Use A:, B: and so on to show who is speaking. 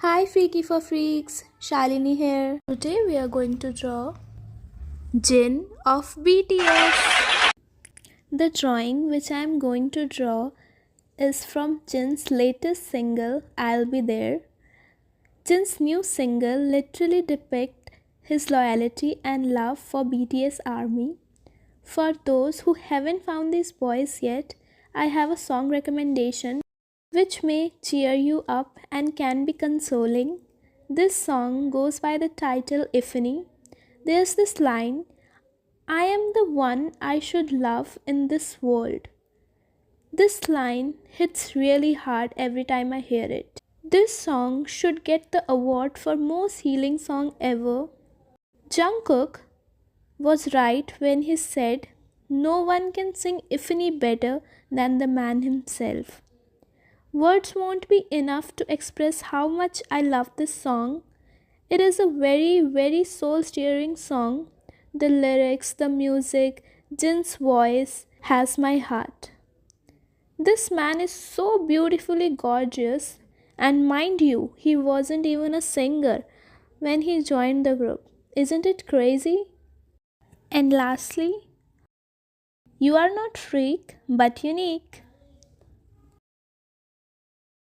A: Hi Freaky for Freaks, Shalini here. Today we are going to draw Jin of BTS. The drawing which I am going to draw is from Jin's latest single I'll Be There. Jin's new single literally depicts his loyalty and love for BTS ARMY. For those who haven't found these boys yet, I have a song recommendation which may cheer you up and can be consoling. This song goes by the title Ifany. There's this line, I am the one I should love in this world. This line hits really hard every time I hear it. This song should get the award for most healing song ever. Jungkook was right when he said, no one can sing Ifany better than the man himself. Words won't be enough to express how much I love this song. It is a very soul-stirring song. The lyrics, the music, Jin's voice has my heart. This man is so beautifully gorgeous, and mind you, he wasn't even a singer when he joined the group. Isn't it crazy? And lastly, you are not freak but unique.